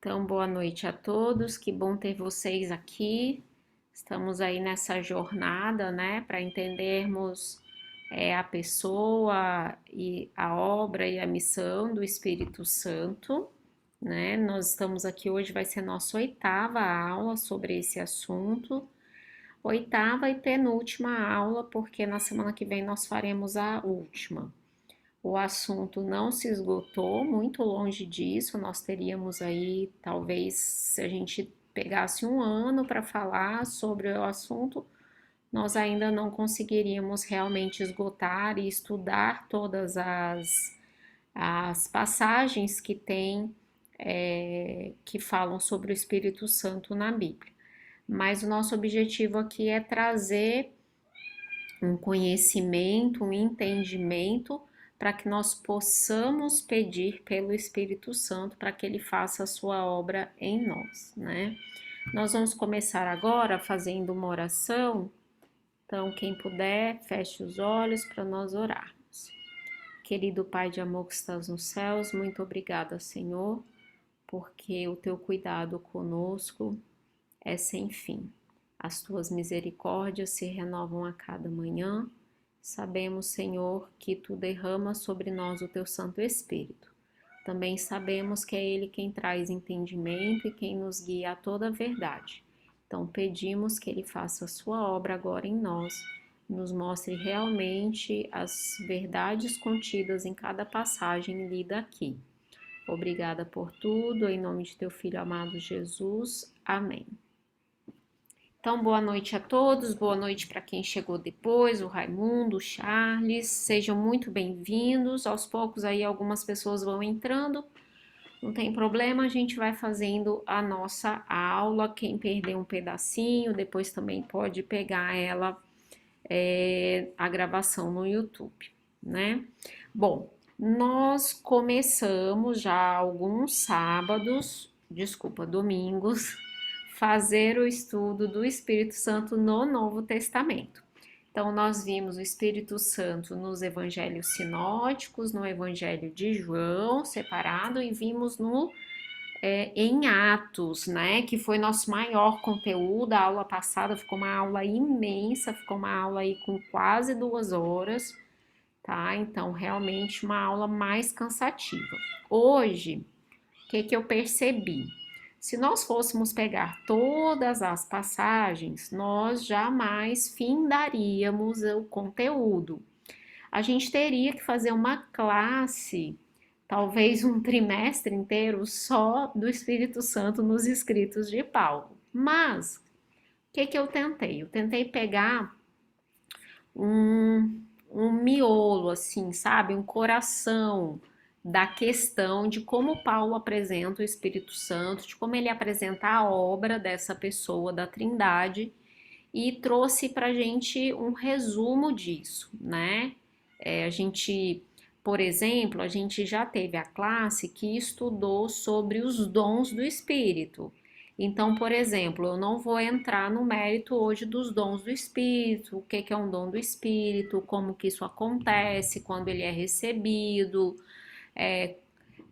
Então, boa noite a todos, que bom ter vocês aqui. Estamos aí nessa jornada, né, para entendermos a pessoa e a obra e a missão do Espírito Santo, né? Nós estamos aqui hoje, vai ser nossa oitava aula sobre esse assunto, oitava e penúltima aula, porque na semana que vem nós faremos a última. O assunto não se esgotou, muito longe disso, nós teríamos aí, talvez, se a gente pegasse um ano para falar sobre o assunto, nós ainda não conseguiríamos realmente esgotar e estudar todas as passagens que tem, que falam sobre o Espírito Santo na Bíblia. Mas o nosso objetivo aqui é trazer um conhecimento, um entendimento, para que nós possamos pedir pelo Espírito Santo para que ele faça a sua obra em nós, né? Nós vamos começar agora fazendo uma oração. Então, quem puder, feche os olhos para nós orarmos. Querido Pai de amor que estás nos céus, muito obrigada, Senhor, porque o teu cuidado conosco é sem fim. As tuas misericórdias se renovam a cada manhã. Sabemos, Senhor, que tu derramas sobre nós o teu Santo Espírito. Também sabemos que é ele quem traz entendimento e quem nos guia a toda a verdade. Então pedimos que ele faça a sua obra agora em nós, nos mostre realmente as verdades contidas em cada passagem lida aqui. Obrigada por tudo, em nome de teu Filho amado Jesus. Amém. Então, boa noite a todos, boa noite para quem chegou depois, o Raimundo, o Charles, sejam muito bem-vindos. Aos poucos aí algumas pessoas vão entrando, não tem problema, a gente vai fazendo a nossa aula. Quem perdeu um pedacinho, depois também pode pegar ela, a gravação no YouTube, né? Bom, nós começamos já há alguns domingos, fazer o estudo do Espírito Santo no Novo Testamento. Então, nós vimos o Espírito Santo nos evangelhos sinóticos, no Evangelho de João, separado, e vimos em Atos, né? Que foi nosso maior conteúdo. A aula passada ficou uma aula imensa, ficou uma aula aí com quase 2 horas, tá? Então, realmente uma aula mais cansativa. Hoje, o que eu percebi? Se nós fôssemos pegar todas as passagens, nós jamais findaríamos o conteúdo. A gente teria que fazer uma classe, talvez um trimestre inteiro, só do Espírito Santo nos escritos de Paulo. Mas, o que eu tentei? Eu tentei pegar um miolo, assim, sabe? Um coração da questão de como Paulo apresenta o Espírito Santo, de como ele apresenta a obra dessa pessoa da Trindade, e trouxe para gente um resumo disso, né? Por exemplo, a gente já teve a classe que estudou sobre os dons do Espírito. Então, por exemplo, eu não vou entrar no mérito hoje dos dons do Espírito, o que é um dom do Espírito, como que isso acontece, quando ele é recebido,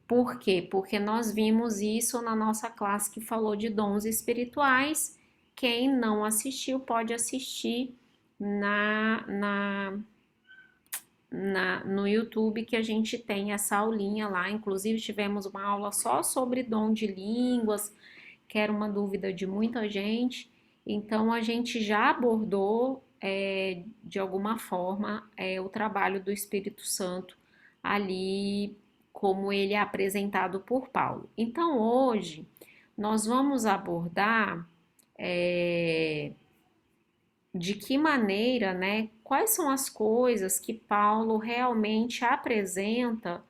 por quê? Porque nós vimos isso na nossa classe que falou de dons espirituais. Quem não assistiu pode assistir no YouTube, que a gente tem essa aulinha lá. Inclusive, tivemos uma aula só sobre dom de línguas, que era uma dúvida de muita gente. Então, a gente já abordou, de alguma forma, o trabalho do Espírito Santo ali, como ele é apresentado por Paulo. Então, hoje, nós vamos abordar de que maneira, né? Quais são as coisas que Paulo realmente apresenta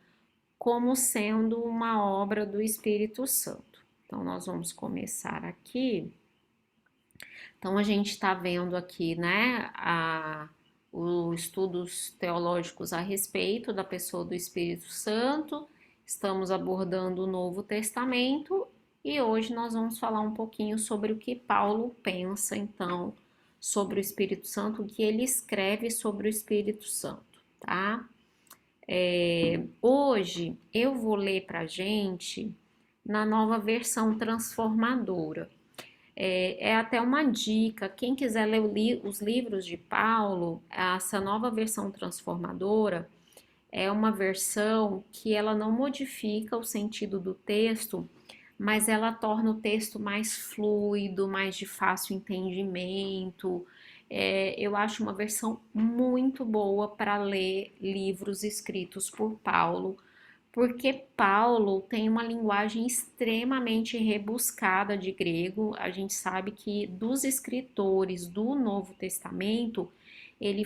como sendo uma obra do Espírito Santo. Então, nós vamos começar aqui. Então, a gente está vendo aqui, né, os estudos teológicos a respeito da pessoa do Espírito Santo. Estamos abordando o Novo Testamento e hoje nós vamos falar um pouquinho sobre o que Paulo pensa, então, sobre o Espírito Santo, o que ele escreve sobre o Espírito Santo, tá? Hoje eu vou ler pra gente na nova versão transformadora. É até uma dica, quem quiser ler os livros de Paulo, essa nova versão transformadora é uma versão que ela não modifica o sentido do texto, mas ela torna o texto mais fluido, mais de fácil entendimento. Eu acho uma versão muito boa para ler livros escritos por Paulo, porque Paulo tem uma linguagem extremamente rebuscada de grego. A gente sabe que dos escritores do Novo Testamento, ele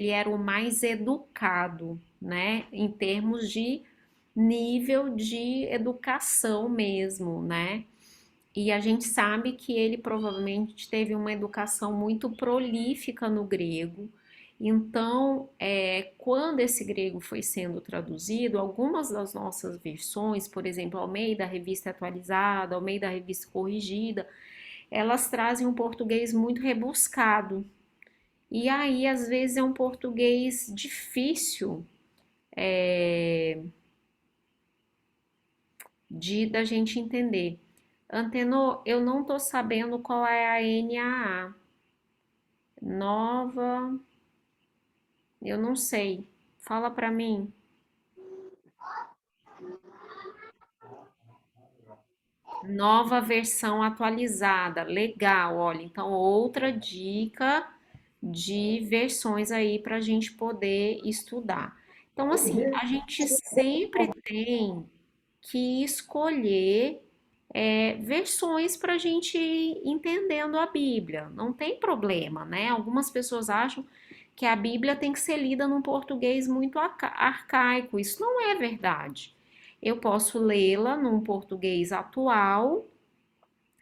era o mais educado, né, em termos de nível de educação mesmo, né? E a gente sabe que ele provavelmente teve uma educação muito prolífica no grego. Então, quando esse grego foi sendo traduzido, algumas das nossas versões, por exemplo, Almeida Revista Atualizada, Almeida Revista Corrigida, elas trazem um português muito rebuscado. E aí, às vezes, é um português difícil de da gente entender. Antenor, eu não tô sabendo qual é a NAA. Nova, eu não sei. Fala pra mim. Nova versão atualizada. Legal, olha. Então, outra dica de versões aí para a gente poder estudar. Então, assim, a gente sempre tem que escolher versões para a gente ir entendendo a Bíblia. Não tem problema, né? Algumas pessoas acham que a Bíblia tem que ser lida num português muito arcaico. Isso não é verdade. Eu posso lê-la num português atual,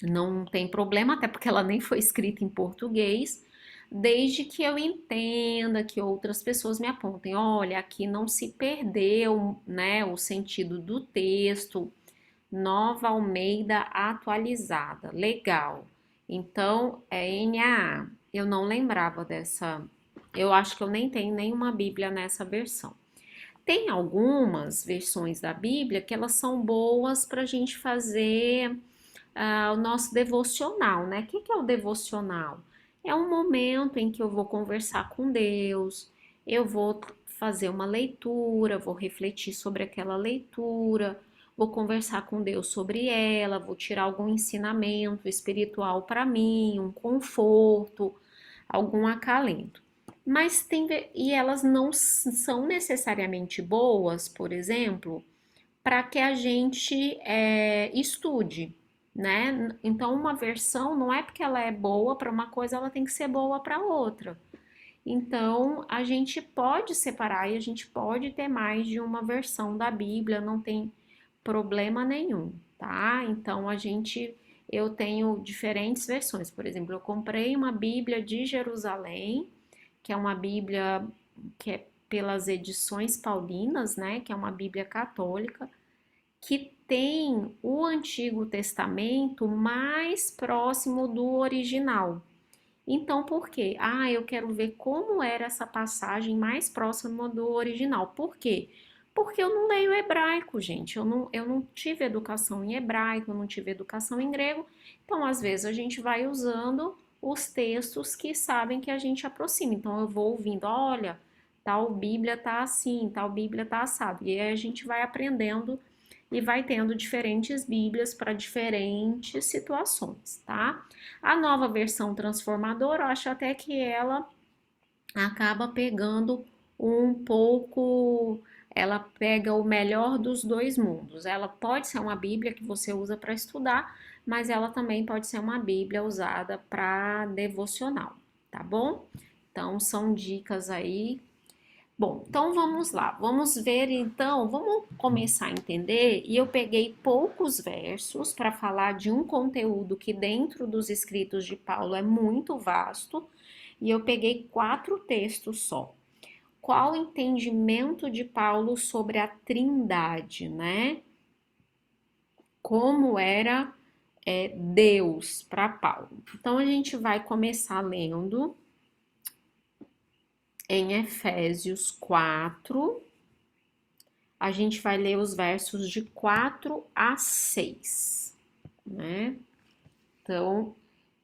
não tem problema, até porque ela nem foi escrita em português, desde que eu entenda, que outras pessoas me apontem, olha, aqui não se perdeu, né, o sentido do texto, Nova Almeida atualizada, legal. Então, NAA, eu não lembrava dessa, eu acho que eu nem tenho nenhuma Bíblia nessa versão. Tem algumas versões da Bíblia que elas são boas para a gente fazer o nosso devocional, né? O que é o devocional? É um momento em que eu vou conversar com Deus, eu vou fazer uma leitura, vou refletir sobre aquela leitura, vou conversar com Deus sobre ela, vou tirar algum ensinamento espiritual para mim, um conforto, algum acalento. Mas tem e elas não são necessariamente boas, por exemplo, para que a gente estude, né? Então, uma versão não é porque ela é boa para uma coisa, ela tem que ser boa para outra. Então, a gente pode separar e a gente pode ter mais de uma versão da Bíblia, não tem problema nenhum, tá? Então, eu tenho diferentes versões. Por exemplo, eu comprei uma Bíblia de Jerusalém, que é uma Bíblia que é pelas edições paulinas, né? Que é uma Bíblia católica que tem o Antigo Testamento mais próximo do original. Então, por quê? Ah, eu quero ver como era essa passagem mais próxima do original. Por quê? Porque eu não leio hebraico, gente. Eu não tive educação em hebraico, eu não tive educação em grego. Então, às vezes, a gente vai usando os textos que sabem que a gente aproxima. Então, eu vou ouvindo, olha, tal Bíblia tá assim, tal Bíblia tá assado. E aí a gente vai aprendendo e vai tendo diferentes Bíblias para diferentes situações, tá? A nova versão transformadora, eu acho até que ela acaba pegando um pouco, ela pega o melhor dos dois mundos. Ela pode ser uma Bíblia que você usa para estudar, mas ela também pode ser uma Bíblia usada para devocional, tá bom? Então são dicas aí. Bom, então vamos lá. Vamos ver então, vamos começar a entender. E eu peguei poucos versos para falar de um conteúdo que dentro dos escritos de Paulo é muito vasto, e eu peguei 4 textos só. Qual o entendimento de Paulo sobre a Trindade, né? Como era Deus para Paulo. Então a gente vai começar lendo em Efésios 4, A gente vai ler os versos de 4 a 6, né? Então,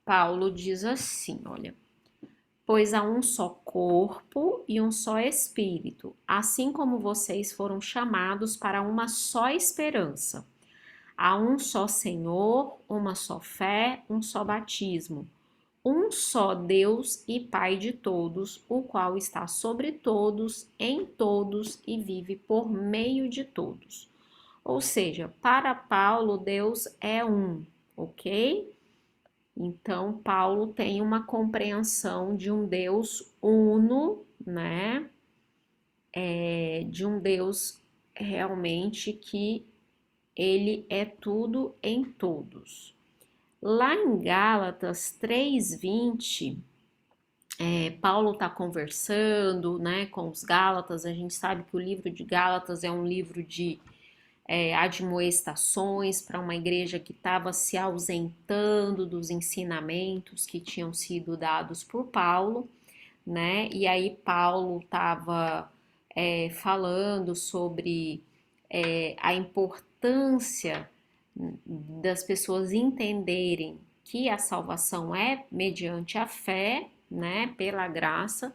Paulo diz assim, olha: pois há um só corpo e um só espírito, assim como vocês foram chamados para uma só esperança. Há um só Senhor, uma só fé, um só batismo, um só Deus e Pai de todos, o qual está sobre todos, em todos e vive por meio de todos. Ou seja, para Paulo, Deus é um, ok? Então, Paulo tem uma compreensão de um Deus uno, né? De um Deus realmente que ele é tudo em todos. Lá em Gálatas 3:20, Paulo está conversando, né, com os Gálatas. A gente sabe que o livro de Gálatas é um livro de admoestações para uma igreja que estava se ausentando dos ensinamentos que tinham sido dados por Paulo, né? E aí Paulo estava falando sobre a importância das pessoas entenderem que a salvação é mediante a fé, né, pela graça.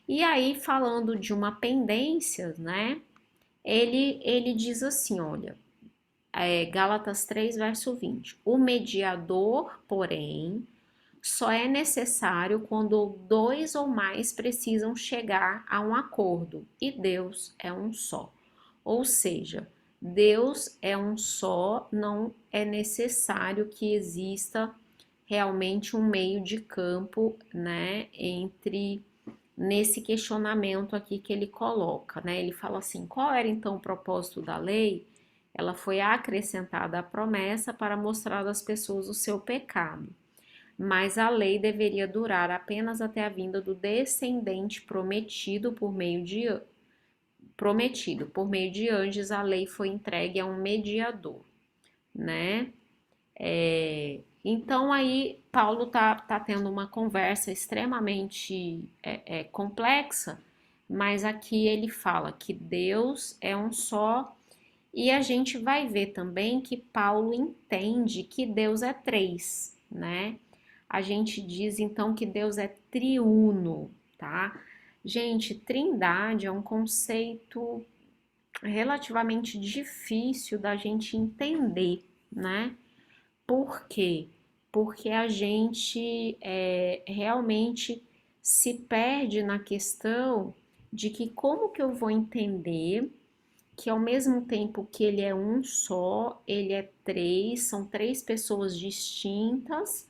E aí falando de uma pendência, né? Ele diz assim, olha, Gálatas 3, verso 20. O mediador, porém, só é necessário quando dois ou mais precisam chegar a um acordo, e Deus é um só. Ou seja, Deus é um só, não é necessário que exista realmente um meio de campo, né, entre nesse questionamento aqui que ele coloca, né? Ele fala assim: qual era então o propósito da lei? Ela foi acrescentada à promessa para mostrar às pessoas o seu pecado. Mas a lei deveria durar apenas até a vinda do descendente prometido por meio de anjos. A lei foi entregue a um mediador, né? Então aí Paulo tá tendo uma conversa extremamente complexa, mas aqui ele fala que Deus é um só, e a gente vai ver também que Paulo entende que Deus é três, né? A gente diz então que Deus é triuno, tá? Gente, trindade é um conceito relativamente difícil da gente entender, né? Por quê? Porque a gente realmente se perde na questão de que como que eu vou entender que ao mesmo tempo que ele é um só, ele é três, são três pessoas distintas,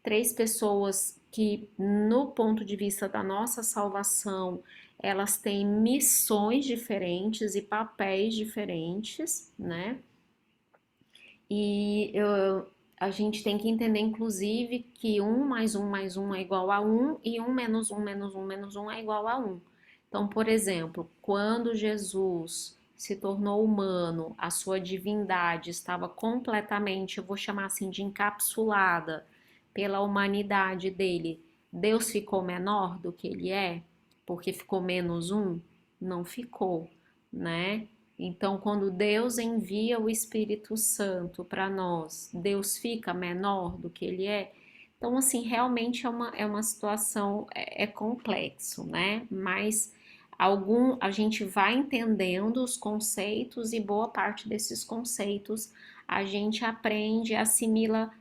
três pessoas que, no ponto de vista da nossa salvação, elas têm missões diferentes e papéis diferentes, né? E a gente tem que entender, inclusive, que um mais um é igual a um e um menos um menos um menos um é igual a um. Então, por exemplo, quando Jesus se tornou humano, a sua divindade estava completamente, eu vou chamar assim, de encapsulada pela humanidade dele. Deus ficou menor do que ele é? Porque ficou menos um? Não ficou, né? Então, quando Deus envia o Espírito Santo para nós, Deus fica menor do que ele é? Então, assim, realmente é uma situação, complexo, né? Mas a gente vai entendendo os conceitos e boa parte desses conceitos a gente aprende, assimila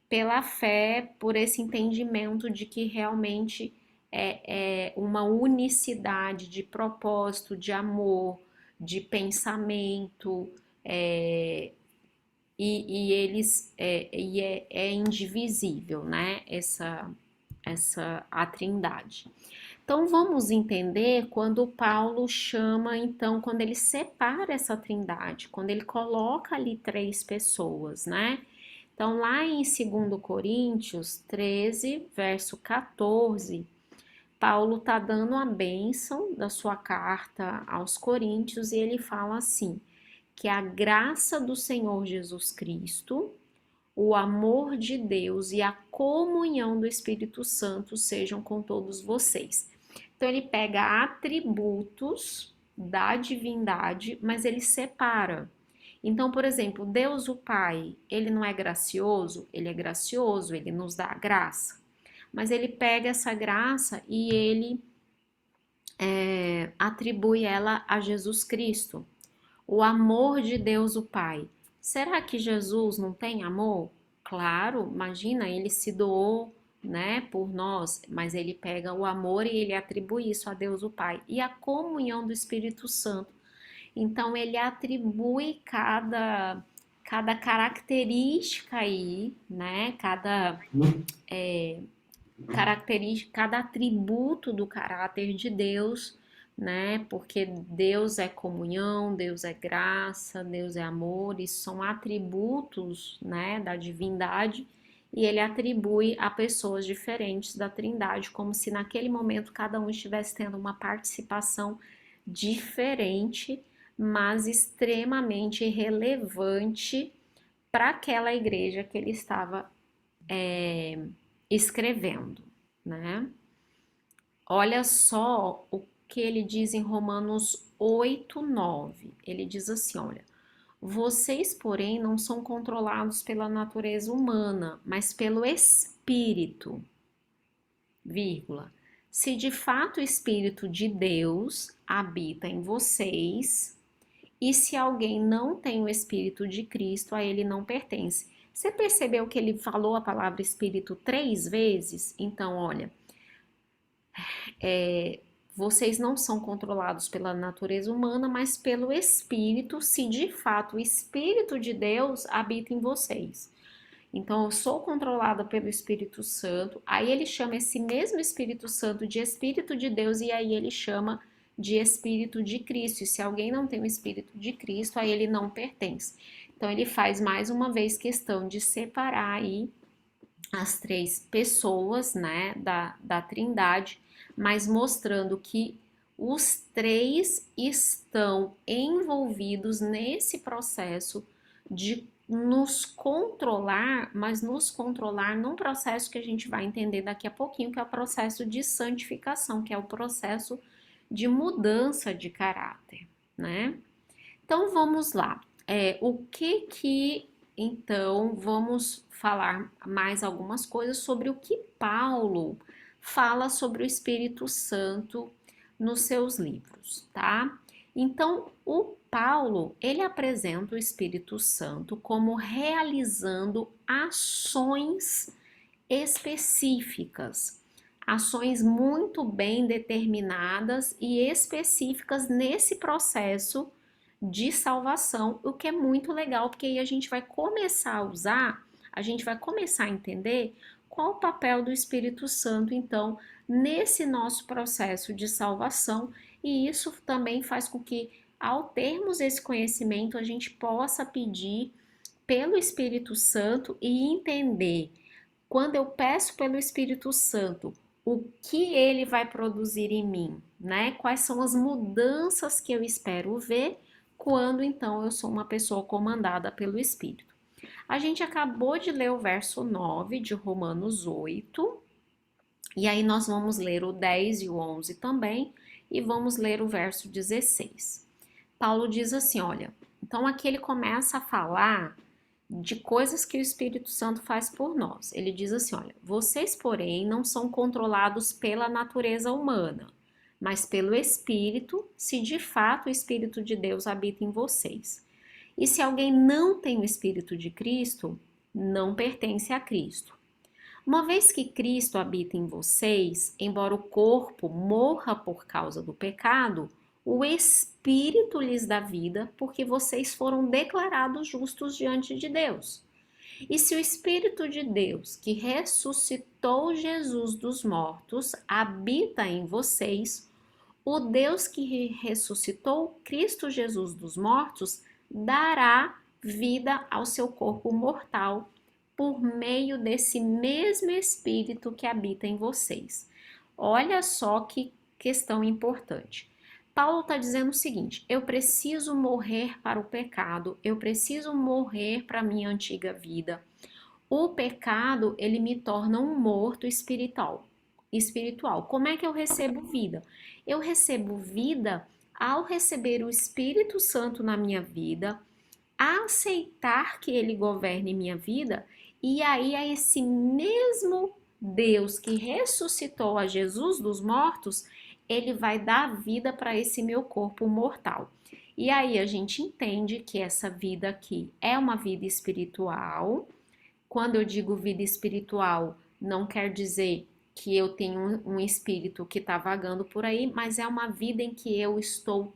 pela fé, por esse entendimento de que realmente é uma unicidade de propósito, de amor, de pensamento, é, é indivisível, né? Essa a Trindade. Então vamos entender quando Paulo chama, então, quando ele separa essa Trindade, quando ele coloca ali três pessoas, né? Então, lá em 2 Coríntios 13, verso 14, Paulo está dando a bênção da sua carta aos Coríntios e ele fala assim: que a graça do Senhor Jesus Cristo, o amor de Deus e a comunhão do Espírito Santo sejam com todos vocês. Então, ele pega atributos, da divindade, mas ele separa. Então, por exemplo, Deus o Pai, ele não é gracioso? Ele é gracioso, ele nos dá a graça. Mas ele pega essa graça e ele atribui ela a Jesus Cristo. O amor de Deus o Pai. Será que Jesus não tem amor? Claro, imagina, ele se doou, né, por nós, mas ele pega o amor e ele atribui isso a Deus o Pai. E a comunhão do Espírito Santo. Então ele atribui cada característica aí, né, característica, cada atributo do caráter de Deus, né? Porque Deus é comunhão, Deus é graça, Deus é amor, isso são atributos, né, da divindade, e ele atribui a pessoas diferentes da Trindade, como se naquele momento cada um estivesse tendo uma participação diferente, mas extremamente relevante para aquela igreja que ele estava escrevendo, né? Olha só o que ele diz em Romanos 8:9. Ele diz assim, olha: vocês, porém, não são controlados pela natureza humana, mas pelo Espírito, vírgula. Se de fato o Espírito de Deus habita em vocês, e se alguém não tem o Espírito de Cristo, a ele não pertence. Você percebeu que ele falou a palavra Espírito 3 vezes? Então, olha, vocês não são controlados pela natureza humana, mas pelo Espírito, se de fato o Espírito de Deus habita em vocês. Então, eu sou controlada pelo Espírito Santo, aí ele chama esse mesmo Espírito Santo de Espírito de Deus, e aí ele chama de Espírito de Cristo. E se alguém não tem o Espírito de Cristo, a ele não pertence. Então, ele faz mais uma vez questão de separar aí as três pessoas, né, da Trindade, mas mostrando que os três estão envolvidos nesse processo de nos controlar, mas nos controlar num processo que a gente vai entender daqui a pouquinho, que é o processo de santificação, que é o processo de mudança de caráter, né? Então vamos lá. Então vamos falar mais algumas coisas sobre o que Paulo fala sobre o Espírito Santo nos seus livros, tá? Então, o Paulo, ele apresenta o Espírito Santo como realizando ações específicas, ações muito bem determinadas e específicas nesse processo de salvação, o que é muito legal, porque aí a gente vai começar a usar, a gente vai começar a entender qual o papel do Espírito Santo, então, nesse nosso processo de salvação, e isso também faz com que, ao termos esse conhecimento, a gente possa pedir pelo Espírito Santo e entender, quando eu peço pelo Espírito Santo, o que ele vai produzir em mim, né? Quais são as mudanças que eu espero ver quando então eu sou uma pessoa comandada pelo Espírito. A gente acabou de ler o verso 9 de Romanos 8, e aí nós vamos ler o 10 e o 11 também, e vamos ler o verso 16. Paulo diz assim, olha, então aqui ele começa a falar de coisas que o Espírito Santo faz por nós. Ele diz assim, olha, vocês, porém, não são controlados pela natureza humana, mas pelo Espírito, se de fato o Espírito de Deus habita em vocês. E se alguém não tem o Espírito de Cristo, não pertence a Cristo. Uma vez que Cristo habita em vocês, embora o corpo morra por causa do pecado, o Espírito lhes dá vida, porque vocês foram declarados justos diante de Deus. E se o Espírito de Deus, que ressuscitou Jesus dos mortos, habita em vocês, o Deus que ressuscitou Cristo Jesus dos mortos dará vida ao seu corpo mortal por meio desse mesmo Espírito que habita em vocês. Olha só que questão importante. Paulo está dizendo o seguinte: eu preciso morrer para o pecado, eu preciso morrer para a minha antiga vida. O pecado, ele me torna um morto espiritual. Como é que eu recebo vida? Eu recebo vida ao receber o Espírito Santo na minha vida, aceitar que ele governe minha vida, e aí é esse mesmo Deus que ressuscitou a Jesus dos mortos, ele vai dar vida para esse meu corpo mortal. E aí a gente entende que essa vida aqui é uma vida espiritual. Quando eu digo vida espiritual, não quer dizer que eu tenho um espírito que está vagando por aí, mas é uma vida em que eu estou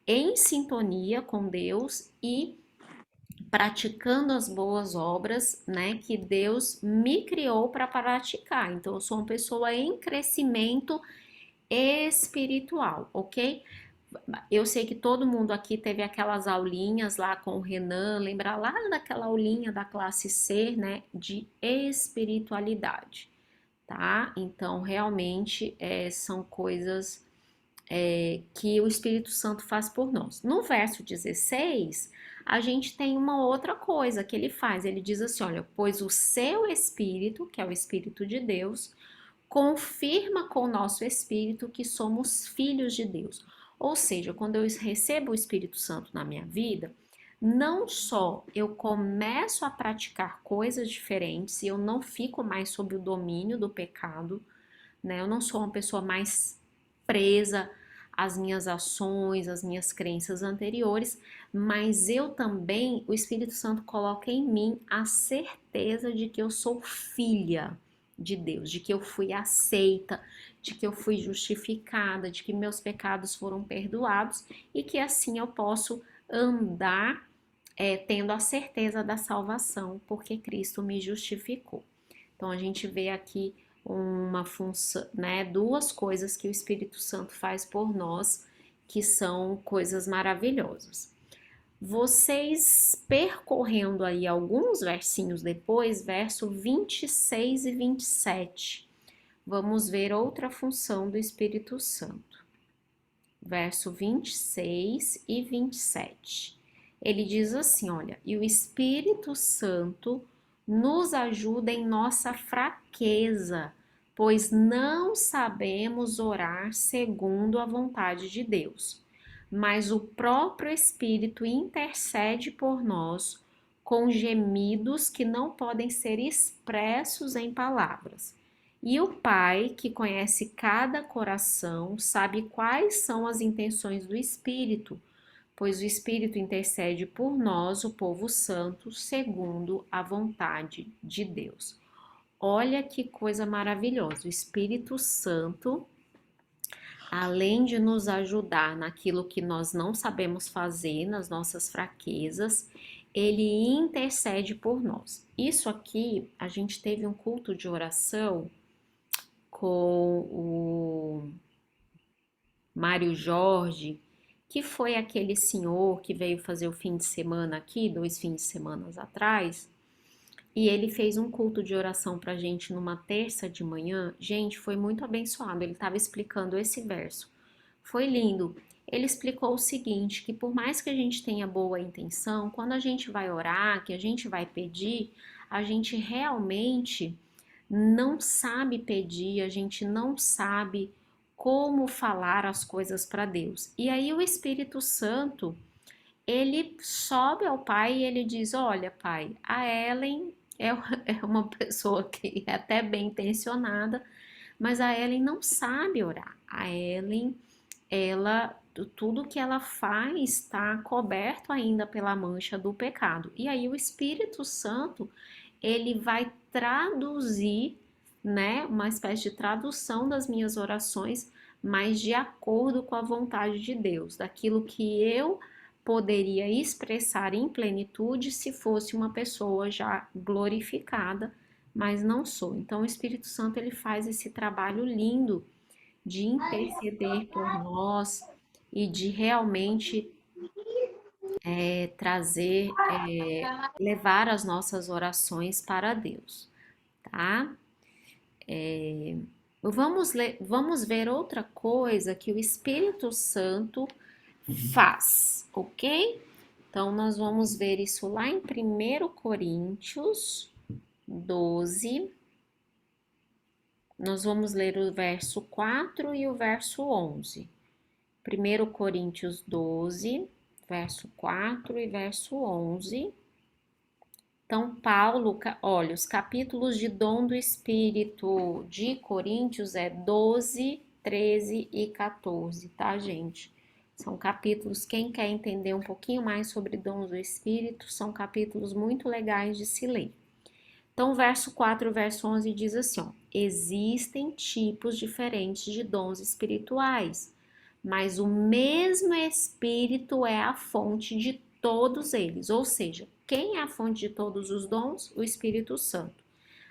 em sintonia com Deus e praticando as boas obras, né, que Deus me criou para praticar. Então, eu sou uma pessoa em crescimento espiritual, ok? Eu sei que todo mundo aqui teve aquelas aulinhas lá com o Renan, lembra lá daquela aulinha da classe C, né, de espiritualidade, tá? Então, realmente, são coisas que o Espírito Santo faz por nós. No verso 16, a gente tem uma outra coisa que ele faz. Ele diz assim: olha, pois o seu Espírito, que é o Espírito de Deus, confirma com o nosso espírito que somos filhos de Deus. Ou seja, quando eu recebo o Espírito Santo na minha vida, não só eu começo a praticar coisas diferentes e eu não fico mais sob o domínio do pecado, né? Eu não sou uma pessoa mais presa às minhas ações, às minhas crenças anteriores, mas eu também, o Espírito Santo coloca em mim a certeza de que eu sou filha de Deus, de que eu fui aceita, de que eu fui justificada, de que meus pecados foram perdoados e que assim eu posso andar tendo a certeza da salvação, porque Cristo me justificou. Então a gente vê aqui uma função, né, duas coisas que o Espírito Santo faz por nós, que são coisas maravilhosas. Vocês percorrendo aí alguns versinhos depois, verso 26 e 27, vamos ver outra função do Espírito Santo. Verso 26 e 27. Ele diz assim, olha, e o Espírito Santo nos ajuda em nossa fraqueza, pois não sabemos orar segundo a vontade de Deus. Mas o próprio Espírito intercede por nós com gemidos que não podem ser expressos em palavras. E o Pai, que conhece cada coração, sabe quais são as intenções do Espírito, pois o Espírito intercede por nós, o povo santo, segundo a vontade de Deus. Olha que coisa maravilhosa! O Espírito Santo, além de nos ajudar naquilo que nós não sabemos fazer, nas nossas fraquezas, ele intercede por nós. Isso aqui, a gente teve um culto de oração com o Mário Jorge, que foi aquele senhor que veio fazer o fim de semana aqui, 2 fins de semana atrás, e ele fez um culto de oração pra gente numa terça de manhã. Gente, foi muito abençoado. Ele estava explicando esse verso. Foi lindo. Ele explicou o seguinte, que por mais que a gente tenha boa intenção, quando a gente vai orar, que a gente vai pedir, a gente realmente não sabe pedir, a gente não sabe como falar as coisas para Deus. E aí o Espírito Santo, ele sobe ao Pai e ele diz: olha, Pai, a Ellen é uma pessoa que é até bem intencionada, mas a Ellen não sabe orar. A Ellen, ela, tudo que ela faz está coberto ainda pela mancha do pecado. E aí o Espírito Santo, ele vai traduzir, né, uma espécie de tradução das minhas orações, mas de acordo com a vontade de Deus, daquilo que eu poderia expressar em plenitude se fosse uma pessoa já glorificada, mas não sou. Então o Espírito Santo, ele faz esse trabalho lindo de interceder por nós e de realmente trazer, levar as nossas orações para Deus, tá? Vamos ver outra coisa que o Espírito Santo faz, ok? Então, nós vamos ver isso lá em 1 Coríntios 12. Nós vamos ler o verso 4 e o verso 11. 1 Coríntios 12, verso 4 e verso 11. Então, Paulo, olha, os capítulos de dom do Espírito de Coríntios é 12, 13 e 14, tá, gente? São capítulos, quem quer entender um pouquinho mais sobre dons do Espírito, são capítulos muito legais de se ler. Então, verso 4 e verso 11 diz assim, ó, existem tipos diferentes de dons espirituais, mas o mesmo Espírito é a fonte de todos eles, ou seja, quem é a fonte de todos os dons? O Espírito Santo.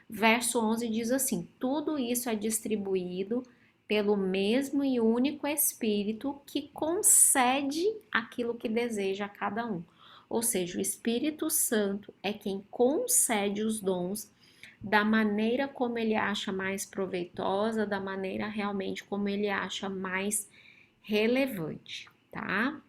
Verso 11 diz assim, tudo isso é distribuído pelo mesmo e único Espírito que concede aquilo que deseja a cada um. Ou seja, o Espírito Santo é quem concede os dons da maneira como ele acha mais proveitosa, da maneira realmente como ele acha mais relevante, tá?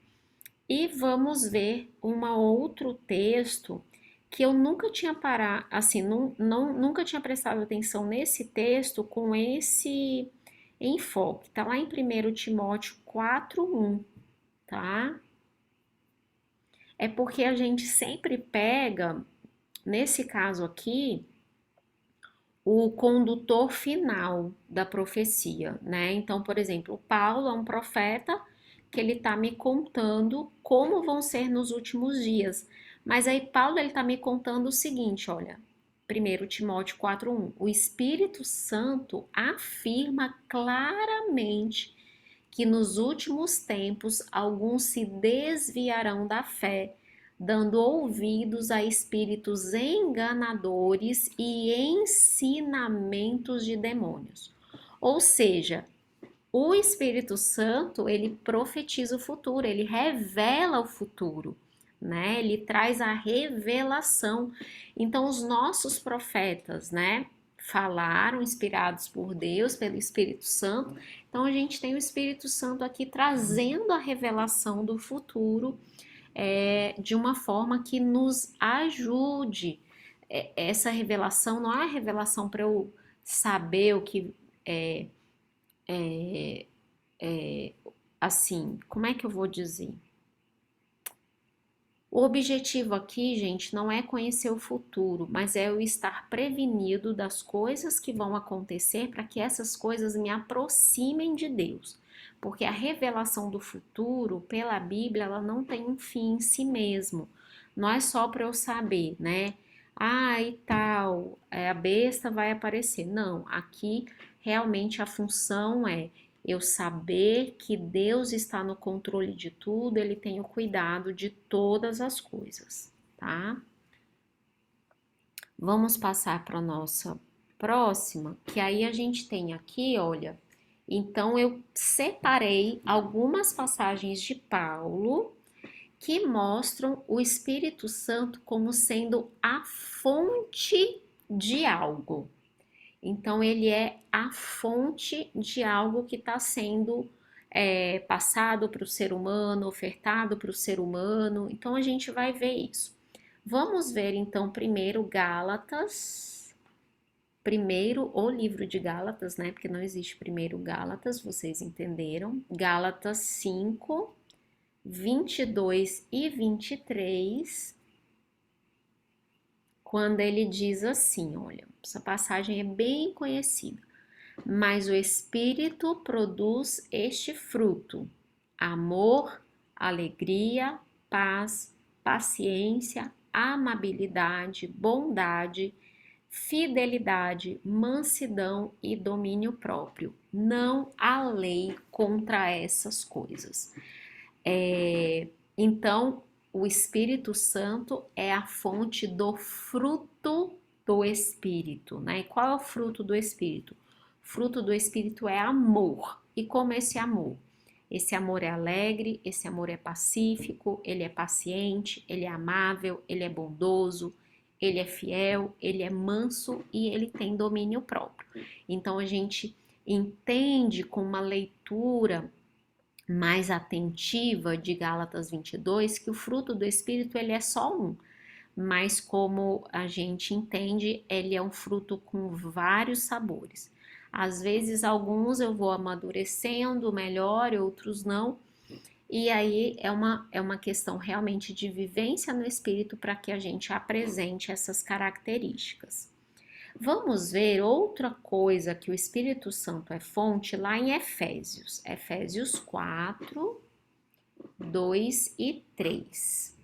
E vamos ver um outro texto que eu nunca tinha parado, assim, nunca tinha prestado atenção nesse texto com esse enfoque. Tá lá em 1 Timóteo 4:1, tá? É porque a gente sempre pega, nesse caso aqui, o condutor final da profecia, né? Então, por exemplo, o Paulo é um profeta que ele está me contando como vão ser nos últimos dias. Mas aí Paulo ele está me contando o seguinte, olha, 1 Timóteo 4:1, o Espírito Santo afirma claramente que nos últimos tempos alguns se desviarão da fé, dando ouvidos a espíritos enganadores e ensinamentos de demônios. Ou seja, o Espírito Santo, ele profetiza o futuro, ele revela o futuro, né? Ele traz a revelação. Então, os nossos profetas, né, falaram inspirados por Deus, pelo Espírito Santo. Então, a gente tem o Espírito Santo aqui trazendo a revelação do futuro de uma forma que nos ajude. Essa revelação não é a revelação para eu saber o que assim, como é que eu vou dizer? O objetivo aqui, gente, não é conhecer o futuro, mas é eu estar prevenido das coisas que vão acontecer para que essas coisas me aproximem de Deus. Porque a revelação do futuro, pela Bíblia, ela não tem um fim em si mesmo. Não é só para eu saber, né? Ah, e tal, a besta vai aparecer. Não, aqui realmente a função é eu saber que Deus está no controle de tudo, Ele tem o cuidado de todas as coisas, tá? Vamos passar para a nossa próxima, que aí a gente tem aqui, olha, então eu separei algumas passagens de Paulo que mostram o Espírito Santo como sendo a fonte de algo. Então, ele é a fonte de algo que está sendo passado para o ser humano, ofertado para o ser humano. Então, a gente vai ver isso. Vamos ver, então, primeiro Gálatas. Primeiro o livro de Gálatas, né? Porque não existe primeiro Gálatas, vocês entenderam. Gálatas 5, 22 e 23. Quando ele diz assim, olha, essa passagem é bem conhecida. Mas o Espírito produz este fruto: amor, alegria, paz, paciência, amabilidade, bondade, fidelidade, mansidão e domínio próprio. Não há lei contra essas coisas. Então, o Espírito Santo é a fonte do fruto do Espírito, né? E qual é o fruto do Espírito? O fruto do Espírito é amor. E como esse amor? Esse amor é alegre, esse amor é pacífico, ele é paciente, ele é amável, ele é bondoso, ele é fiel, ele é manso e ele tem domínio próprio. Então a gente entende com uma leitura mais atentiva de Gálatas 22 que o fruto do Espírito ele é só um, mas como a gente entende, ele é um fruto com vários sabores. Às vezes alguns eu vou amadurecendo melhor, outros não, E aí é uma questão realmente de vivência no espírito para que a gente apresente essas características. Vamos ver outra coisa que o Espírito Santo é fonte lá em Efésios. Efésios 4, 2 e 3.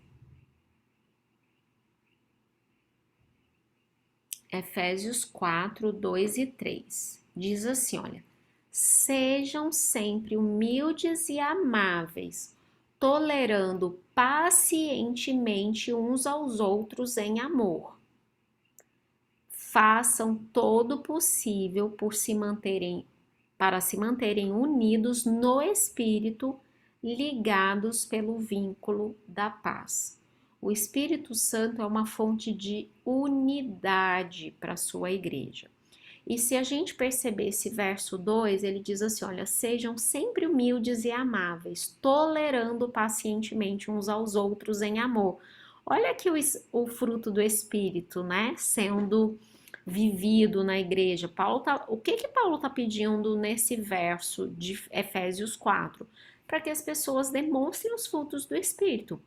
Efésios 4, 2 e 3. Diz assim, olha: sejam sempre humildes e amáveis, tolerando pacientemente uns aos outros em amor. Façam todo o possível para se manterem unidos no espírito, ligados pelo vínculo da paz. O Espírito Santo é uma fonte de unidade para a sua igreja. E se a gente perceber esse verso 2, ele diz assim: olha, sejam sempre humildes e amáveis, tolerando pacientemente uns aos outros em amor. Olha aqui o fruto do Espírito, né? Sendo vivido na igreja. O que Paulo está pedindo nesse verso de Efésios 4? Para que as pessoas demonstrem os frutos do Espírito.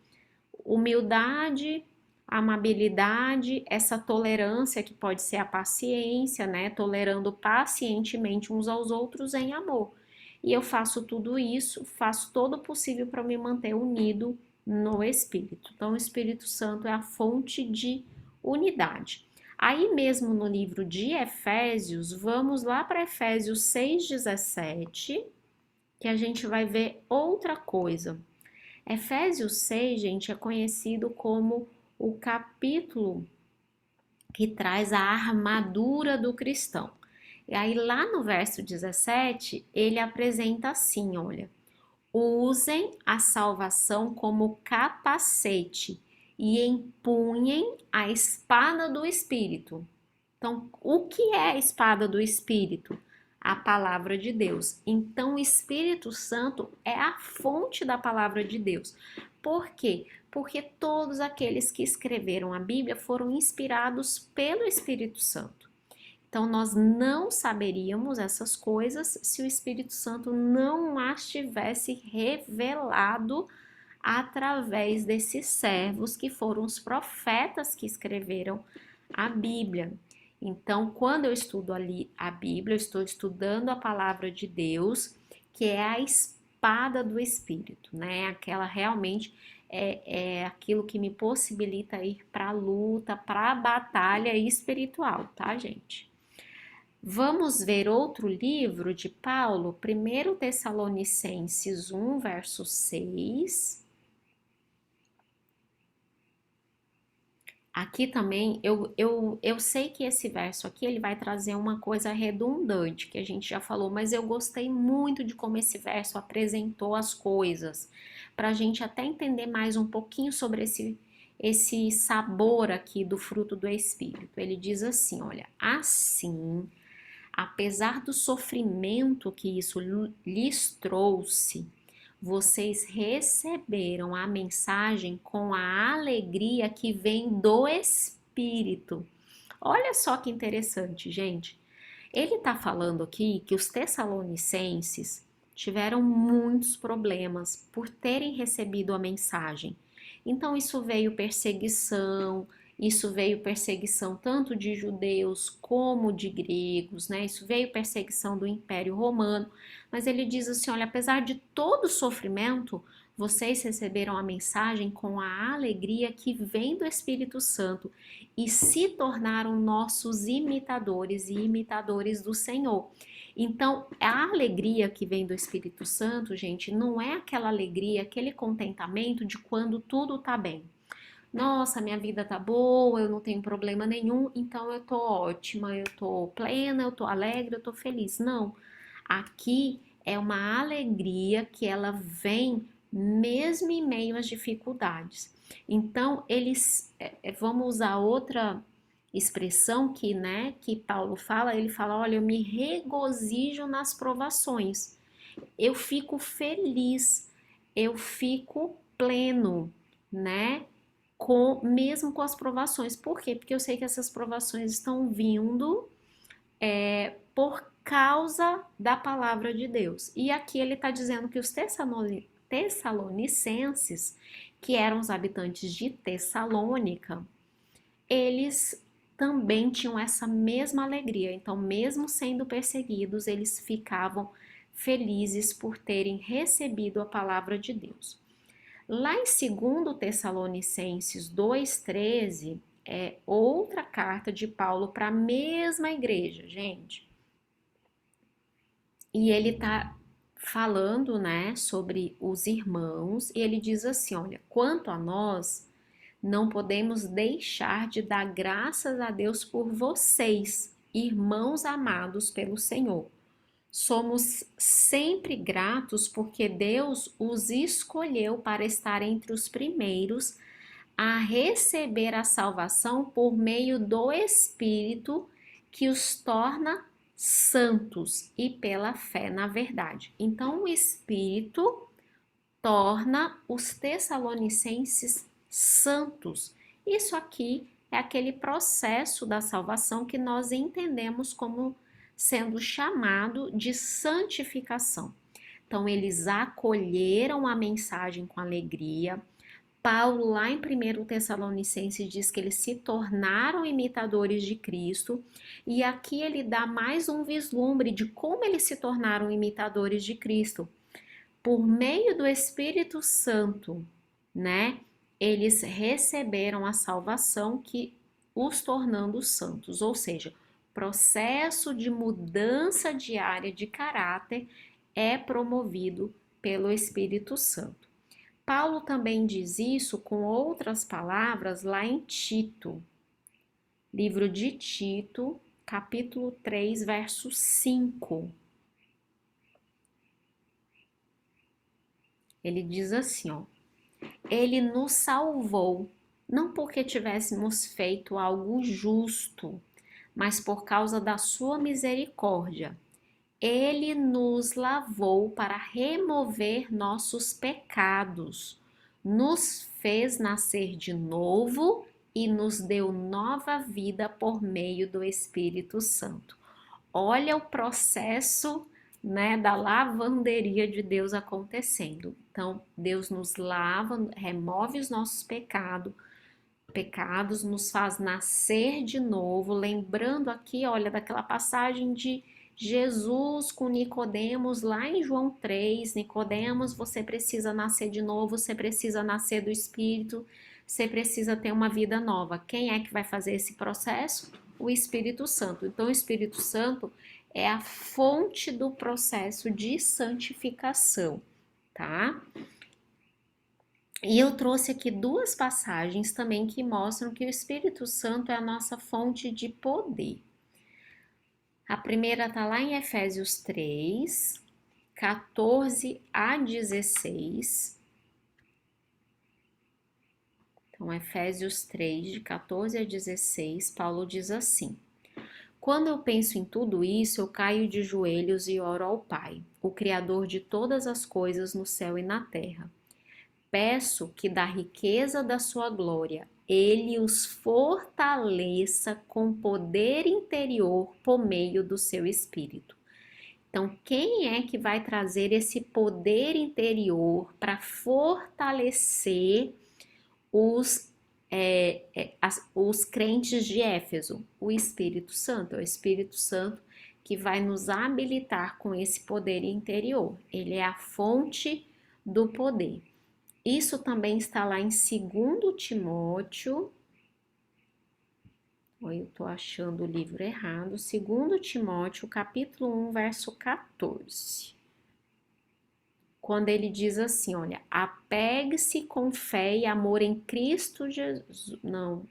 Humildade, amabilidade, essa tolerância que pode ser a paciência, né? Tolerando pacientemente uns aos outros em amor. E eu faço tudo isso, faço todo o possível para me manter unido no Espírito. Então, o Espírito Santo é a fonte de unidade. Aí mesmo no livro de Efésios, vamos lá para Efésios 6,17, que a gente vai ver outra coisa. Efésios 6, gente, é conhecido como o capítulo que traz a armadura do cristão. E aí lá no verso 17, ele apresenta assim, olha: usem a salvação como capacete e empunhem a espada do Espírito. Então, o que é a espada do Espírito? A palavra de Deus. Então, o Espírito Santo é a fonte da palavra de Deus. Por quê? Porque todos aqueles que escreveram a Bíblia foram inspirados pelo Espírito Santo. Então, nós não saberíamos essas coisas se o Espírito Santo não as tivesse revelado através desses servos que foram os profetas que escreveram a Bíblia. Então, quando eu estudo ali a Bíblia, eu estou estudando a palavra de Deus, que é a espada do Espírito, né? Aquela realmente é aquilo que me possibilita ir para a luta, para a batalha espiritual, tá, gente? Vamos ver outro livro de Paulo, 1 Tessalonicenses 1, verso 6. Aqui também, eu sei que esse verso aqui, ele vai trazer uma coisa redundante, que a gente já falou, mas eu gostei muito de como esse verso apresentou as coisas, para a gente até entender mais um pouquinho sobre esse sabor aqui do fruto do Espírito. Ele diz assim, olha: assim, apesar do sofrimento que isso lhes trouxe, vocês receberam a mensagem com a alegria que vem do Espírito. Olha só que interessante, gente. Ele está falando aqui que os tessalonicenses tiveram muitos problemas por terem recebido a mensagem. Então, isso veio perseguição tanto de judeus como de gregos, né? Isso veio perseguição do Império Romano. Mas ele diz assim: olha, apesar de todo o sofrimento, vocês receberam a mensagem com a alegria que vem do Espírito Santo e se tornaram nossos imitadores e imitadores do Senhor. Então, a alegria que vem do Espírito Santo, gente, não é aquela alegria, aquele contentamento de quando tudo tá bem. Nossa, minha vida tá boa, eu não tenho problema nenhum, então eu tô ótima, eu tô plena, eu tô alegre, eu tô feliz. Não. Aqui é uma alegria que ela vem mesmo em meio às dificuldades. Então, vamos usar outra expressão que, né, que Paulo fala, ele fala: olha, eu me regozijo nas provações, eu fico feliz, eu fico pleno, né? Mesmo com as provações. Por quê? Porque eu sei que essas provações estão vindo por causa da palavra de Deus. E aqui ele está dizendo que os tessalonicenses, que eram os habitantes de Tessalônica, eles também tinham essa mesma alegria. Então, mesmo sendo perseguidos, eles ficavam felizes por terem recebido a palavra de Deus. Lá em 2 Tessalonicenses 2,13, é outra carta de Paulo para a mesma igreja, gente. E ele está falando, né, sobre os irmãos, e ele diz assim, olha, quanto a nós, não podemos deixar de dar graças a Deus por vocês, irmãos amados pelo Senhor. Somos sempre gratos porque Deus os escolheu para estar entre os primeiros a receber a salvação por meio do Espírito que os torna santos e pela fé na verdade. Então, o Espírito torna os tessalonicenses santos. Isso aqui é aquele processo da salvação que nós entendemos como sendo chamado de santificação. Então, eles acolheram a mensagem com alegria. Paulo, lá em 1 Tessalonicenses, diz que eles se tornaram imitadores de Cristo, e aqui ele dá mais um vislumbre de como eles se tornaram imitadores de Cristo. Por meio do Espírito Santo, né? Eles receberam a salvação que os tornando santos, ou seja, processo de mudança diária de caráter é promovido pelo Espírito Santo. Paulo também diz isso com outras palavras lá em Tito, livro de Tito, capítulo 3, verso 5. Ele diz assim, ó, ele nos salvou, não porque tivéssemos feito algo justo, mas por causa da sua misericórdia. Ele nos lavou para remover nossos pecados, nos fez nascer de novo e nos deu nova vida por meio do Espírito Santo. Olha o processo, né, da lavanderia de Deus acontecendo. Então, Deus nos lava, remove os nossos pecados, nos faz nascer de novo, lembrando aqui, olha, daquela passagem de Jesus com Nicodemos lá em João 3, Nicodemos, você precisa nascer de novo, você precisa nascer do Espírito, você precisa ter uma vida nova. Quem é que vai fazer esse processo? O Espírito Santo. Então, o Espírito Santo é a fonte do processo de santificação, tá? E eu trouxe aqui duas passagens também que mostram que o Espírito Santo é a nossa fonte de poder. A primeira está lá em Efésios 3, 14 a 16. Então, Efésios 3, de 14 a 16, Paulo diz assim: quando eu penso em tudo isso, eu caio de joelhos e oro ao Pai, o Criador de todas as coisas no céu e na terra. Peço que da riqueza da sua glória, ele os fortaleça com poder interior por meio do seu Espírito. Então, quem é que vai trazer esse poder interior para fortalecer os crentes de Éfeso? O Espírito Santo. É o Espírito Santo que vai nos habilitar com esse poder interior. Ele é a fonte do poder. Isso também está lá em 2 Timóteo. Eu estou achando o livro errado. 2 Timóteo, capítulo 1, verso 14. Quando ele diz assim, olha, apegue-se com fé e amor em Cristo Jesus. Não,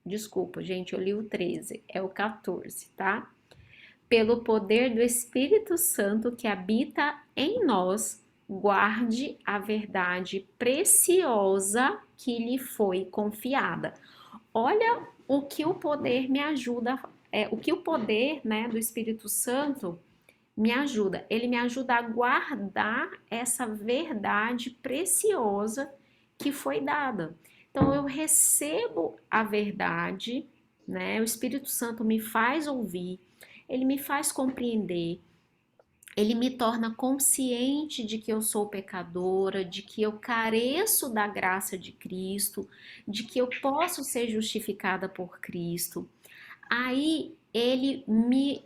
desculpa, gente, eu li o 13, é o 14, tá? Pelo poder do Espírito Santo que habita em nós, guarde a verdade preciosa que lhe foi confiada. Olha o que o poder me ajuda, o que o poder, né, do Espírito Santo me ajuda. Ele me ajuda a guardar essa verdade preciosa que foi dada. Então eu recebo a verdade, né? O Espírito Santo me faz ouvir, ele me faz compreender. ele me torna consciente de que eu sou pecadora, de que eu careço da graça de Cristo, de que eu posso ser justificada por Cristo. Aí ele me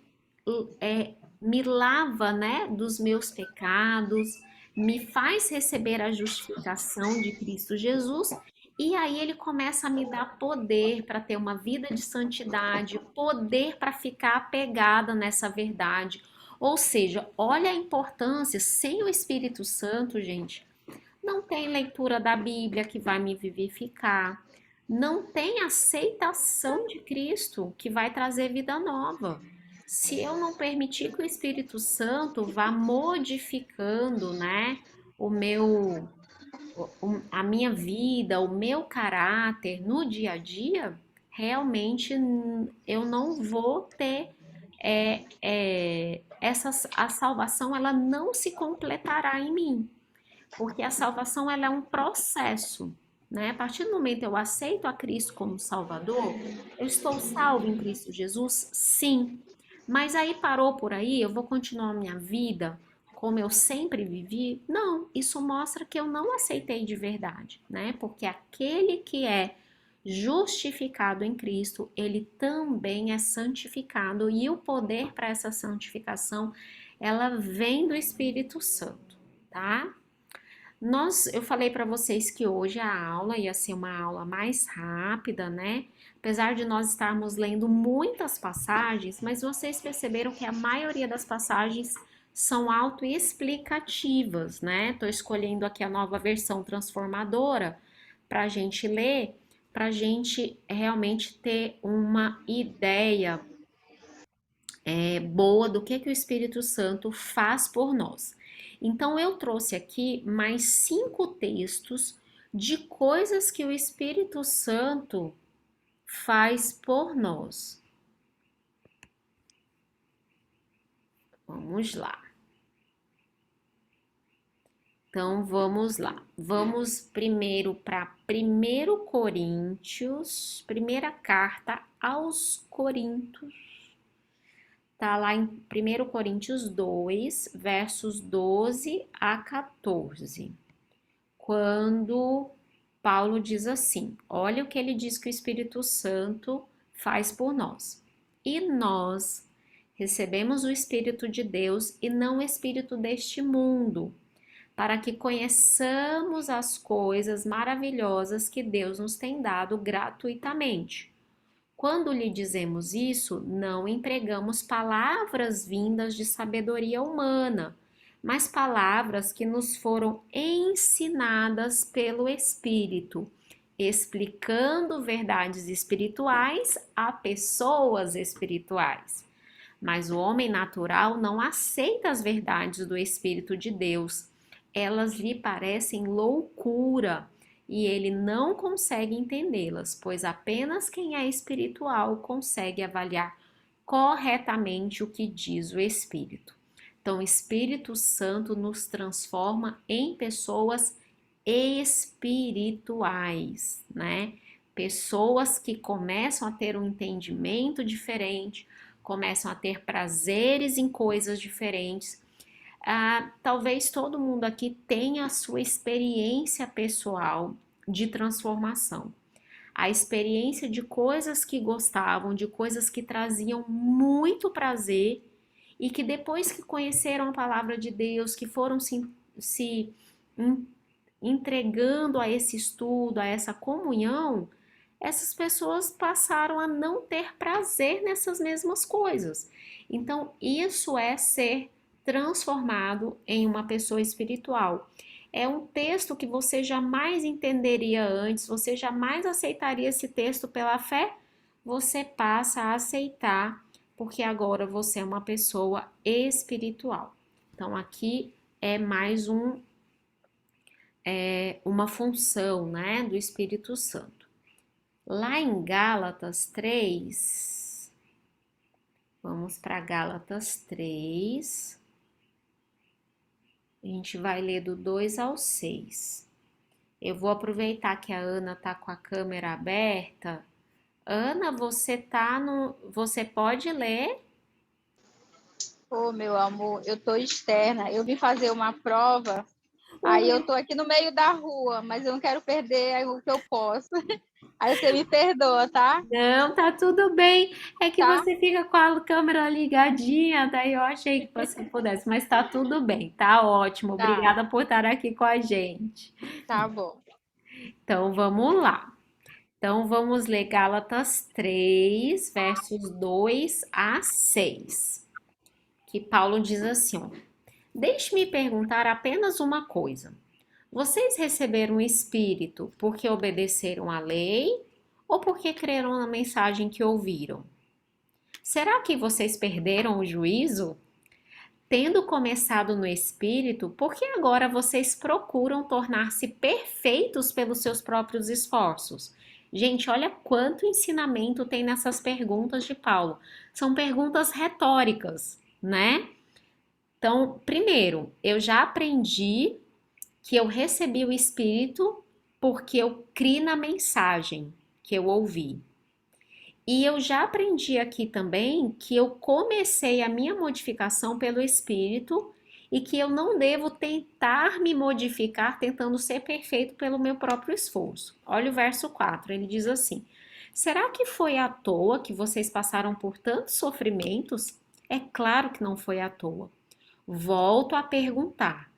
lava, né, dos meus pecados, me faz receber a justificação de Cristo Jesus, e aí ele começa a me dar poder para ter uma vida de santidade, poder para ficar apegada nessa verdade. Ou seja, olha a importância, sem o Espírito Santo, gente, não tem leitura da Bíblia que vai me vivificar, não tem aceitação de Cristo que vai trazer vida nova. Se eu não permitir que o Espírito Santo vá modificando, né, o meu, a minha vida, o meu caráter no dia a dia, realmente eu não vou ter a salvação, ela não se completará em mim. Porque a salvação ela é um processo, né? A partir do momento que eu aceito a Cristo como Salvador, eu estou salvo em Cristo Jesus? Sim. Mas aí parou por aí, eu vou continuar minha vida como eu sempre vivi? Não, isso mostra que eu não aceitei de verdade, né? Porque aquele que é justificado em Cristo, ele também é santificado e o poder para essa santificação, ela vem do Espírito Santo, tá? Eu falei para vocês que hoje a aula ia ser uma aula mais rápida, né? Apesar de nós estarmos lendo muitas passagens, mas vocês perceberam que a maioria das passagens são autoexplicativas, né? Estou escolhendo aqui a nova versão transformadora para a gente ler, para a gente realmente ter uma ideia boa do que o Espírito Santo faz por nós. Então, eu trouxe aqui mais 5 textos de coisas que o Espírito Santo faz por nós. Vamos lá. Então, vamos lá. Vamos primeiro para 1 Coríntios, primeira carta aos Coríntios. Tá lá em 1 Coríntios 2, versos 12 a 14. Quando Paulo diz assim: olha o que ele diz que o Espírito Santo faz por nós. E nós recebemos o Espírito de Deus e não o Espírito deste mundo, para que conheçamos as coisas maravilhosas que Deus nos tem dado gratuitamente. Quando lhe dizemos isso, não empregamos palavras vindas de sabedoria humana, mas palavras que nos foram ensinadas pelo Espírito, explicando verdades espirituais a pessoas espirituais. Mas o homem natural não aceita as verdades do Espírito de Deus. Elas lhe parecem loucura e ele não consegue entendê-las, pois apenas quem é espiritual consegue avaliar corretamente o que diz o Espírito. Então, o Espírito Santo nos transforma em pessoas espirituais, né? Pessoas que começam a ter um entendimento diferente, começam a ter prazeres em coisas diferentes. Talvez todo mundo aqui tenha a sua experiência pessoal de transformação. A experiência de coisas que gostavam, de coisas que traziam muito prazer e que depois que conheceram a palavra de Deus, que foram se entregando a esse estudo, a essa comunhão, essas pessoas passaram a não ter prazer nessas mesmas coisas. Então, isso é ser transformado em uma pessoa espiritual. É um texto que você jamais entenderia antes, você jamais aceitaria esse texto pela fé, você passa a aceitar, porque agora você é uma pessoa espiritual. Então, aqui é mais uma função, né, do Espírito Santo. Lá em Gálatas 3, vamos para Gálatas 3, a gente vai ler do 2 ao 6. Eu vou aproveitar que a Ana tá com a câmera aberta. Ana, você pode ler? Ô, meu amor, eu tô externa. Eu vim fazer uma prova, aí Ui, eu tô aqui no meio da rua, mas eu não quero perder o que eu posso. Aí você me perdoa, tá? não, tá tudo bem. É que Tá? você fica com a câmera ligadinha, daí eu achei que você pudesse, mas tá tudo bem, tá ótimo. Tá, Obrigada por estar aqui com a gente. tá bom. Então vamos lá. Então vamos ler Gálatas 3, versos 2 a 6, que Paulo diz assim, ó: Deixe-me perguntar apenas uma coisa. Vocês receberam o Espírito porque obedeceram à lei ou porque creram na mensagem que ouviram? Será que vocês perderam o juízo? Tendo começado no Espírito, por que agora vocês procuram tornar-se perfeitos pelos seus próprios esforços? Gente, olha quanto ensinamento tem nessas perguntas de Paulo. São perguntas retóricas, né? Então, primeiro, eu já aprendi que eu recebi o Espírito porque eu criei na mensagem que eu ouvi. E eu já aprendi aqui também que eu comecei a minha modificação pelo Espírito e que eu não devo tentar me modificar tentando ser perfeito pelo meu próprio esforço. Olha o verso 4, ele diz assim: Será que foi à toa que vocês passaram por tantos sofrimentos? É claro que não foi à toa. Volto a perguntar: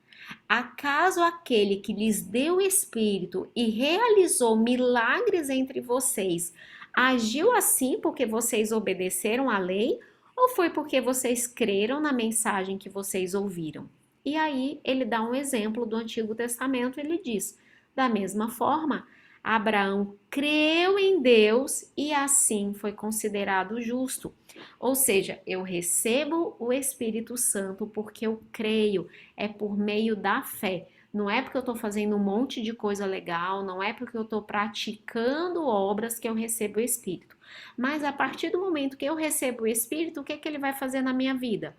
acaso aquele que lhes deu o Espírito e realizou milagres entre vocês agiu assim porque vocês obedeceram à lei ou foi porque vocês creram na mensagem que vocês ouviram? E aí ele dá um exemplo do Antigo Testamento, ele diz: da mesma forma, Abraão creu em Deus e assim foi considerado justo. Ou seja, eu recebo o Espírito Santo porque eu creio, é por meio da fé. Não é porque eu estou fazendo um monte de coisa legal, não é porque eu estou praticando obras que eu recebo o Espírito. Mas a partir do momento que eu recebo o Espírito, o que, que ele vai fazer na minha vida?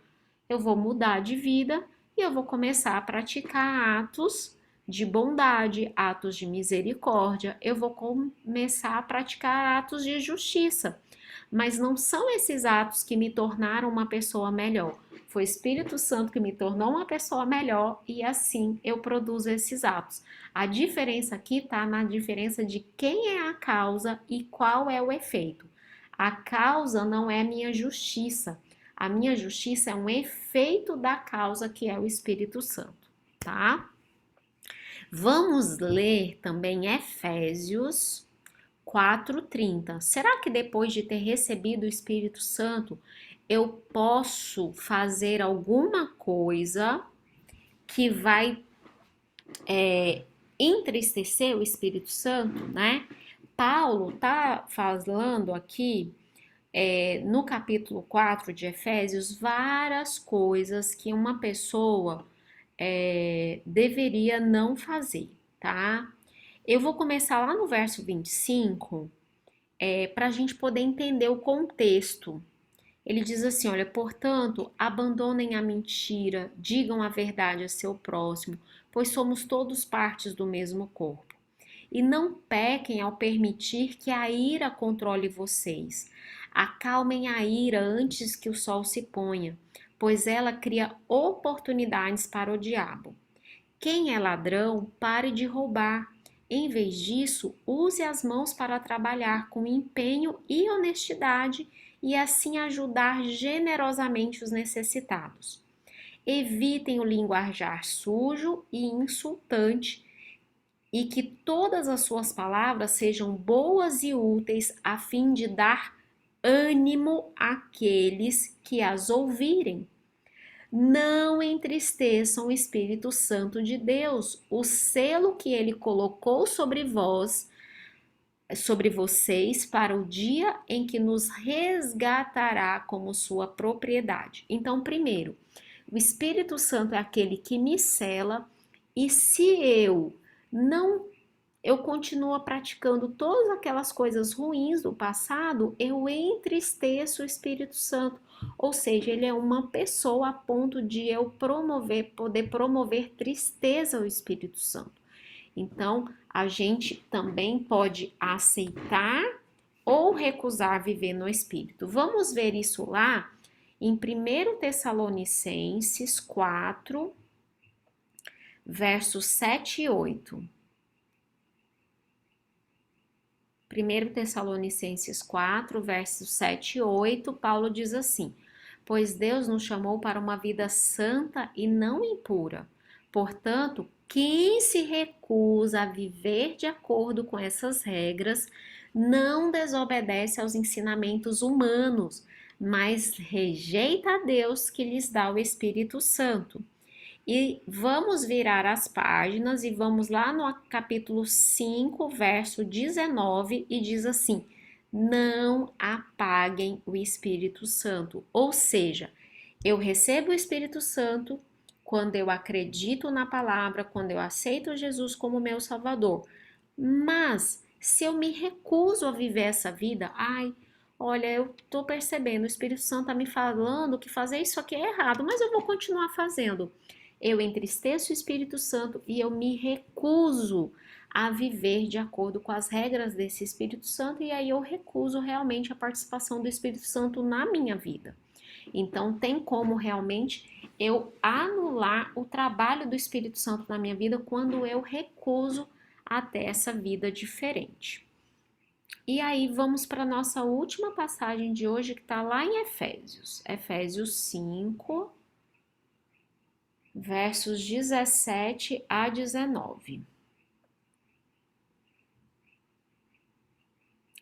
Eu vou mudar de vida e eu vou começar a praticar atos de bondade, atos de misericórdia, eu vou começar a praticar atos de justiça. Mas não são esses atos que me tornaram uma pessoa melhor. Foi o Espírito Santo que me tornou uma pessoa melhor e assim eu produzo esses atos. A diferença aqui está na diferença de quem é a causa e qual é o efeito. A causa não é a minha justiça. A minha justiça é um efeito da causa que é o Espírito Santo, tá? Vamos ler também Efésios 4:30. Será que depois de ter recebido o Espírito Santo, eu posso fazer alguma coisa que vai entristecer o Espírito Santo, né? Paulo tá falando aqui no capítulo 4 de Efésios várias coisas que uma pessoa deveria não fazer, tá? Eu vou começar lá no verso 25, para a gente poder entender o contexto. Ele diz assim: olha, portanto, abandonem a mentira, digam a verdade a seu próximo, pois somos todos partes do mesmo corpo. E não pequem ao permitir que a ira controle vocês. Acalmem a ira antes que o sol se ponha, pois ela cria oportunidades para o diabo. Quem é ladrão, pare de roubar. Em vez disso, use as mãos para trabalhar com empenho e honestidade e assim ajudar generosamente os necessitados. Evitem o linguajar sujo e insultante e que todas as suas palavras sejam boas e úteis a fim de dar ânimo àqueles que as ouvirem. Não entristeçam o Espírito Santo de Deus, o selo que ele colocou sobre vós, sobre vocês, para o dia em que nos resgatará como sua propriedade. Então, primeiro, o Espírito Santo é aquele que me sela, e se não eu continuo praticando todas aquelas coisas ruins do passado, eu entristeço o Espírito Santo. Ou seja, ele é uma pessoa a ponto de eu poder promover tristeza ao Espírito Santo. Então, a gente também pode aceitar ou recusar viver no Espírito. Vamos ver isso lá em 1 Tessalonicenses 4, versos 7 e 8. 1 Tessalonicenses 4, versos 7 e 8, Paulo diz assim: pois Deus nos chamou para uma vida santa e não impura. Portanto, quem se recusa a viver de acordo com essas regras não desobedece aos ensinamentos humanos, mas rejeita a Deus que lhes dá o Espírito Santo. E vamos virar as páginas e vamos lá no capítulo 5, verso 19, e diz assim: não apaguem o Espírito Santo. Ou seja, eu recebo o Espírito Santo quando eu acredito na palavra, quando eu aceito Jesus como meu Salvador. Mas se eu me recuso a viver essa vida, olha, eu tô percebendo, o Espírito Santo tá me falando que fazer isso aqui é errado, mas eu vou continuar fazendo. Eu entristeço o Espírito Santo e eu me recuso a viver de acordo com as regras desse Espírito Santo, e aí eu recuso realmente a participação do Espírito Santo na minha vida. Então, tem como realmente eu anular o trabalho do Espírito Santo na minha vida quando eu recuso a ter essa vida diferente. E aí, vamos para a nossa última passagem de hoje, que está lá em Efésios. Efésios 5, versos 17 a 19.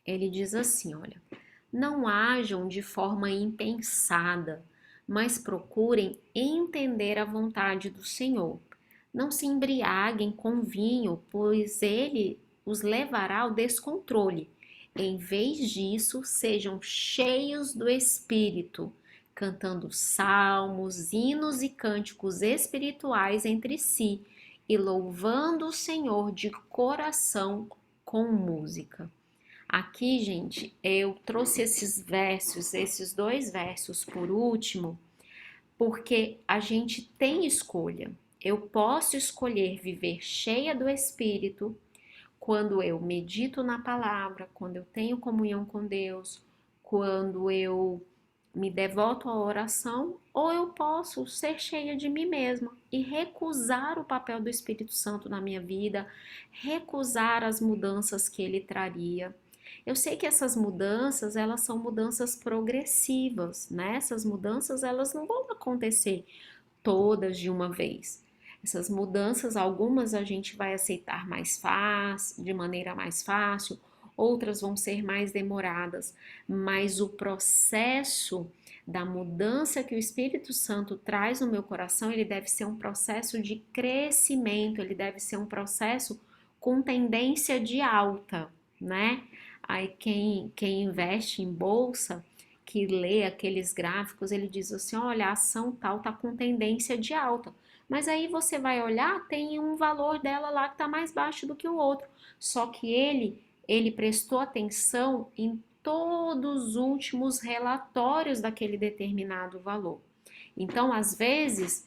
Ele diz assim, olha: não hajam de forma impensada, mas procurem entender a vontade do Senhor. Não se embriaguem com vinho, pois ele os levará ao descontrole. Em vez disso, sejam cheios do Espírito, cantando salmos, hinos e cânticos espirituais entre si e louvando o Senhor de coração com música. Aqui, gente, eu trouxe esses dois versos por último, porque a gente tem escolha. Eu posso escolher viver cheia do Espírito quando eu medito na palavra, quando eu tenho comunhão com Deus, quando eu me devoto à oração, ou eu posso ser cheia de mim mesma e recusar o papel do Espírito Santo na minha vida, recusar as mudanças que ele traria. Eu sei que essas mudanças, elas são mudanças progressivas, né? Essas mudanças, elas não vão acontecer todas de uma vez. Essas mudanças, algumas a gente vai aceitar mais fácil, de maneira mais fácil, outras vão ser mais demoradas, mas o processo da mudança que o Espírito Santo traz no meu coração, ele deve ser um processo de crescimento, ele deve ser um processo com tendência de alta, né? Aí quem investe em bolsa, que lê aqueles gráficos, ele diz assim, olha, a ação tal tá com tendência de alta. Mas aí você vai olhar, tem um valor dela lá que está mais baixo do que o outro. Só que ele prestou atenção em todos os últimos relatórios daquele determinado valor. Então, às vezes,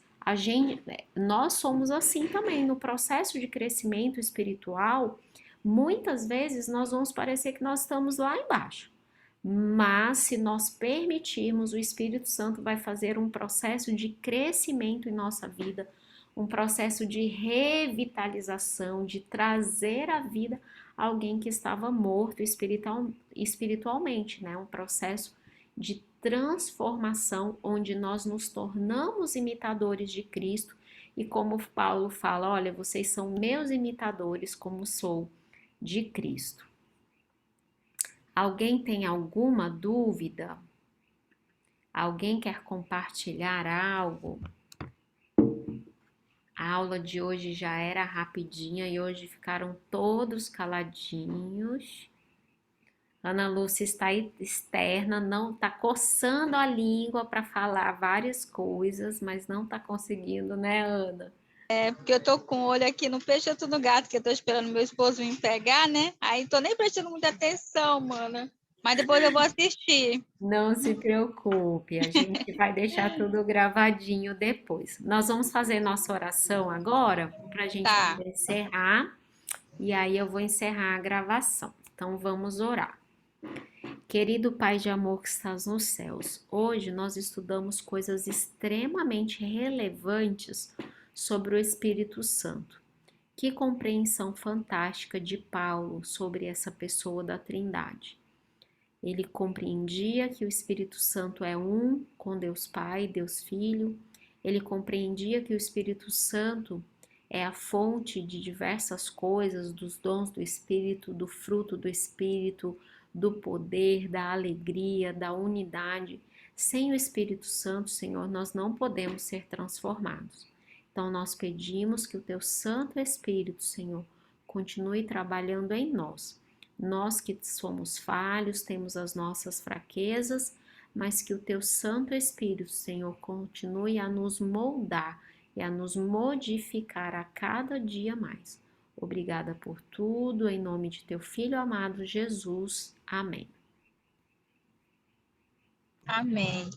nós somos assim também no processo de crescimento espiritual. Muitas vezes nós vamos parecer que nós estamos lá embaixo. Mas se nós permitirmos, o Espírito Santo vai fazer um processo de crescimento em nossa vida, um processo de revitalização, de trazer à vida alguém que estava morto espiritualmente, né? Um processo de transformação onde nós nos tornamos imitadores de Cristo e como Paulo fala, olha, vocês são meus imitadores como sou de Cristo. Alguém tem alguma dúvida? Alguém quer compartilhar algo? A aula de hoje já era rapidinha e hoje ficaram todos caladinhos. Ana Lúcia está externa, não está coçando a língua para falar várias coisas, mas não está conseguindo, né, Ana? É, porque eu tô com o olho aqui no peixe, outro no gato, que eu tô esperando meu esposo me pegar, né? Aí tô nem prestando muita atenção, mano. Mas depois eu vou assistir. Não se preocupe, a gente vai deixar tudo gravadinho depois. Nós vamos fazer nossa oração agora, para a gente Tá. poder encerrar, e aí eu vou encerrar a gravação. Então vamos orar. Querido Pai de amor que estás nos céus, hoje nós estudamos coisas extremamente relevantes sobre o Espírito Santo. Que compreensão fantástica de Paulo sobre essa pessoa da Trindade. Ele compreendia que o Espírito Santo é um com Deus Pai, Deus Filho. Ele compreendia que o Espírito Santo é a fonte de diversas coisas, dos dons do Espírito, do fruto do Espírito, do poder, da alegria, da unidade. Sem o Espírito Santo, Senhor, nós não podemos ser transformados. Então, nós pedimos que o Teu Santo Espírito, Senhor, continue trabalhando em nós. Nós que somos falhos, temos as nossas fraquezas, mas que o Teu Santo Espírito, Senhor, continue a nos moldar e a nos modificar a cada dia mais. Obrigada por tudo, em nome de Teu Filho amado Jesus. Amém. Amém.